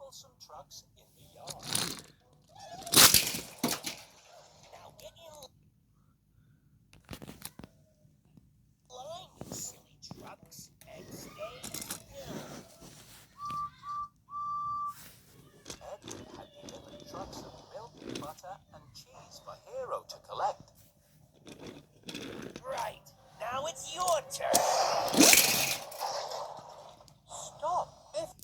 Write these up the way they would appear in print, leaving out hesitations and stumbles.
troublesome trucks in the yard. Now get in line, you silly trucks, and stay still. Ed had delivered trucks of milk, butter, and cheese for Hero to collect. Right, now it's your turn. Stop biffing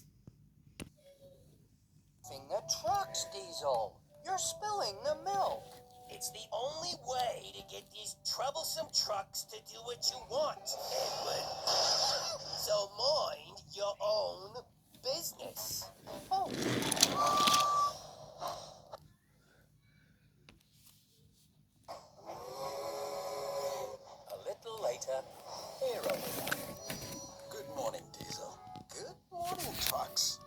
the trucks, Diesel. You're spilling the milk. It's the only way to get these troublesome trucks to do what you want, Edward. So mind your own business. Oh. A little later, Hero arrived. Good morning, Diesel. Good morning, trucks.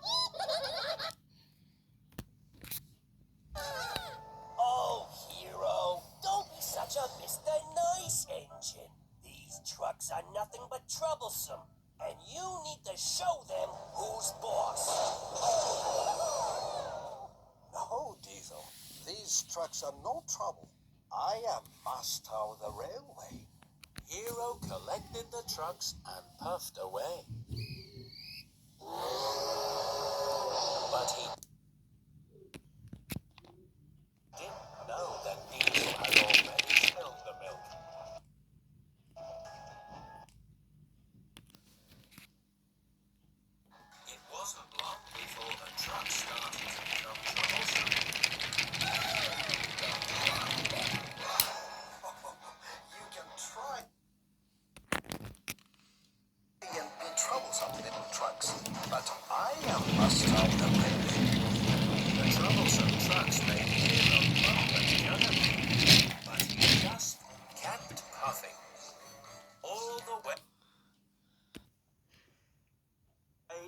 Oh, Hero, don't be such a Mr. Nice Engine. These trucks are nothing but troublesome, and you need to show them who's boss. No, Diesel. These trucks are no trouble. I am master of the railway. Hero collected the trucks and puffed away. But he didn't know that Diesel had already spilled the milk. It wasn't long before the trucks started to become troublesome. You can try and be troublesome little trucks, but I am master of the railway. The troublesome trucks made Hero bump and juggle, but he just kept puffing all the way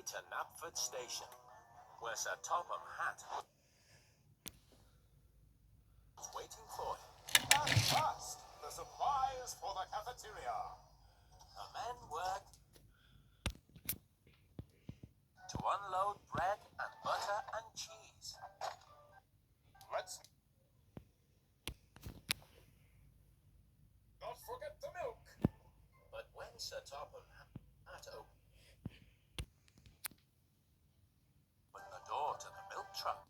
to Knapford Station, where Sir Topham Hatt was waiting for him. At last, the supplies for the cafeteria. The men worked to unload bread and butter and cheese. Let's not forget the milk. But when Sir Topham Hatt opened the door to the milk truck,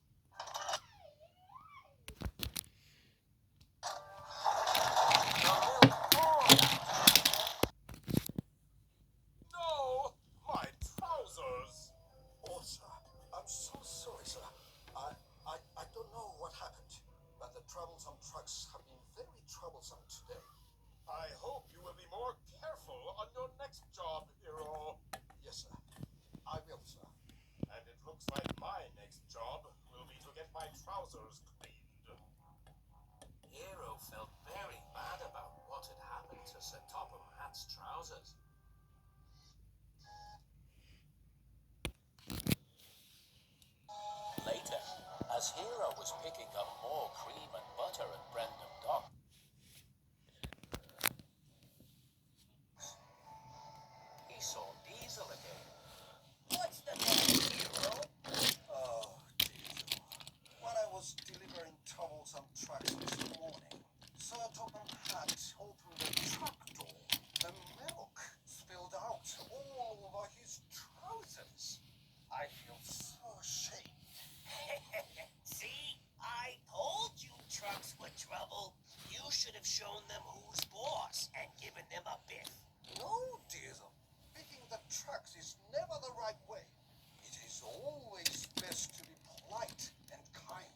the milk poured out. No, my trousers. Oh, sir, I'm so sorry, sir. I don't know what happened, but the troublesome trucks have been very troublesome today. I hope you will be more careful on your next job, Hero. Yes, sir. I will, sir. And it looks like my next job will be to get my trousers cleaned. Hero felt very bad about what had happened to Sir Topham Hatt's trousers. Later, as Hero was picking up more cream and butter at Brendam Dock, he saw Diesel again. What's the matter, Hero? Oh, Diesel. When I was delivering troublesome trucks this morning, Sir Topham Hatt opened the truck door. The milk spilled out all over his trousers. I feel so ashamed. See, I told you trucks were trouble. You should have shown them who's boss and given them a biff. No, Diesel. Picking the trucks is never the right way. It is always best to be polite and kind.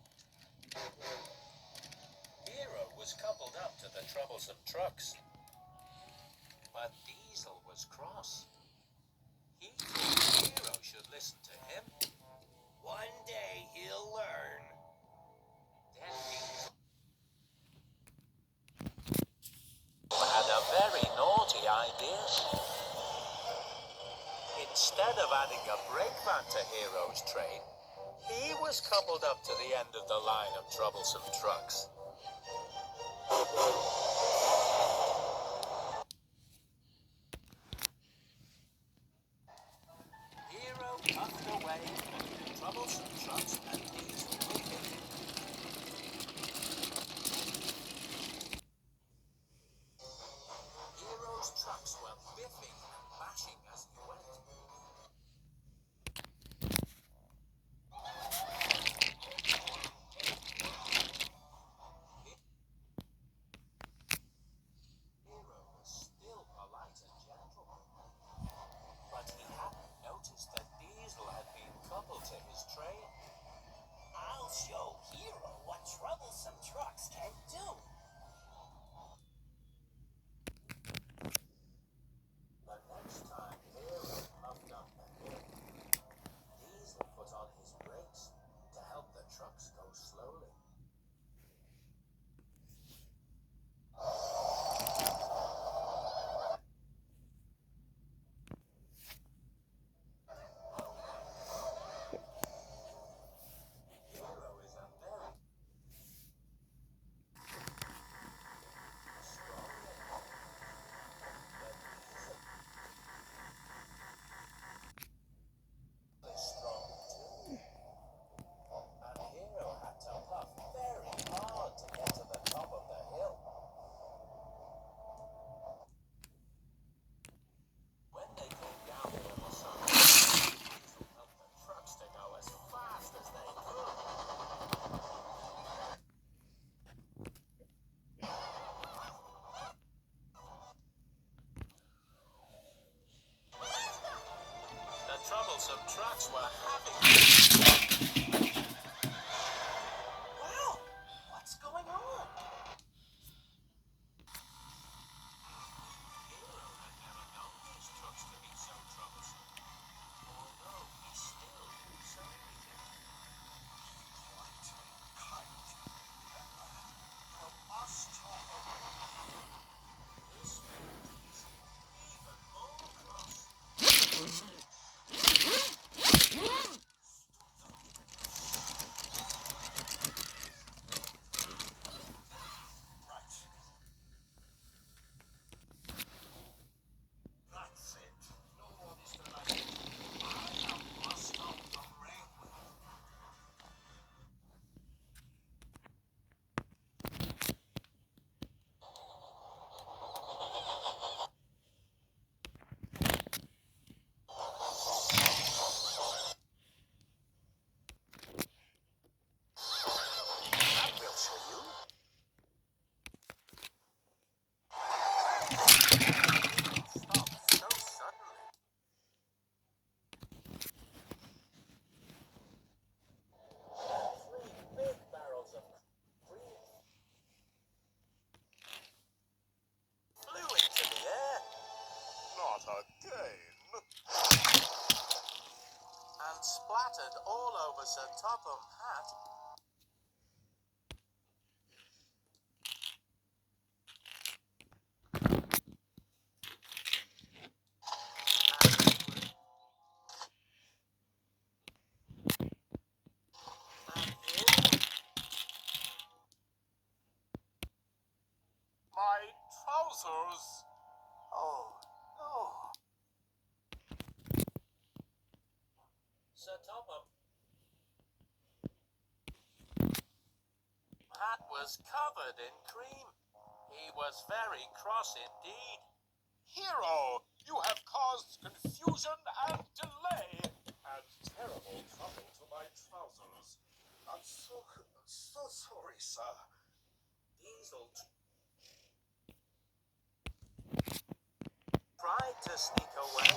Hero was coupled up to the troublesome trucks. But Diesel was cross. He thought Hero should listen to him. One day he'll learn. Then Diesel had a very naughty idea. Instead of adding a brake van to Hero's train, he was coupled up to the end of the line of troublesome trucks. Hero puffed away, the troublesome trucks trucks and Diesel with him. Hero's trucks were biffing and bashing as he went. Hero was still polite and gentle, but he hadn't noticed that Diesel had been coupled to his train. I'll show Hero what troublesome trucks can do. The next time Hero puffed up the hill, Diesel put on his brakes to help the trucks go slowly. Hero is a very strong engine, but Diesel is strong too. And Hero had to puff very hard to get to the top of the hill. When they came down the other side, Diesel helped the trucks to go as fast as they could. The troublesome trucks were having. Wow! What's going on? Hero had never known these trucks to be so troublesome, although he still disobeyed him. Quite kind. From us to This made Diesel even more cross. right. That's it. No more Mr. Light. I have bust out the railway. That will show you. Stopped so suddenly. Three big barrels of cream flew into the air Not again. and splattered all over Sir Topham Hatt. And him. My trousers. Oh, no. Sir Topham Hatt was covered in cream. He was very cross indeed. Hero, you have caused confusion and delay and terrible trouble to my trousers. I'm so sorry, sir. Diesel tried to sneak away,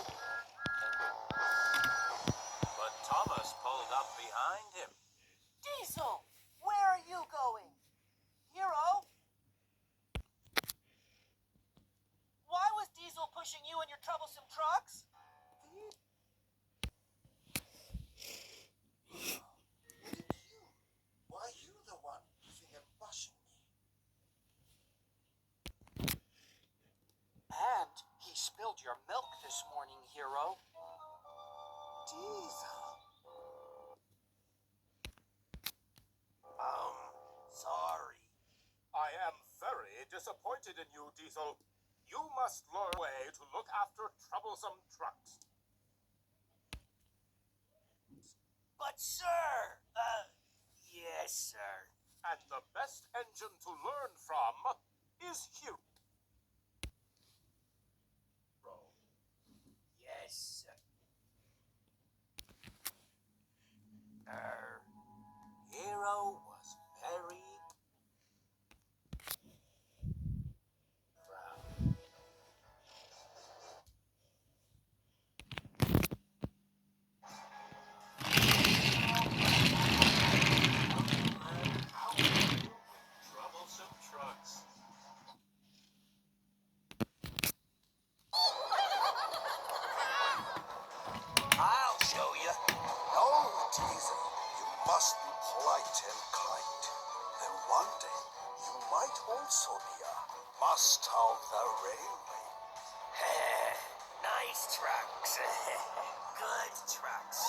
but Thomas pulled up behind him. Diesel, where are you going? Hero? Why was Diesel pushing you and your troublesome trucks? And you? Why you the one pushing and bashing me? And he spilled your milk this morning, Hero. Diesel. Sorry. I am very disappointed in you, Diesel. You must learn a way to look after troublesome trucks. But sir, best engine to learn from is Hugh. Yes. Our hero was very proud. How troublesome trucks. I'll show you. No, Diesel. You must be polite and kind. Then one day, you might also be a master of the railway. Nice trucks. Good trucks.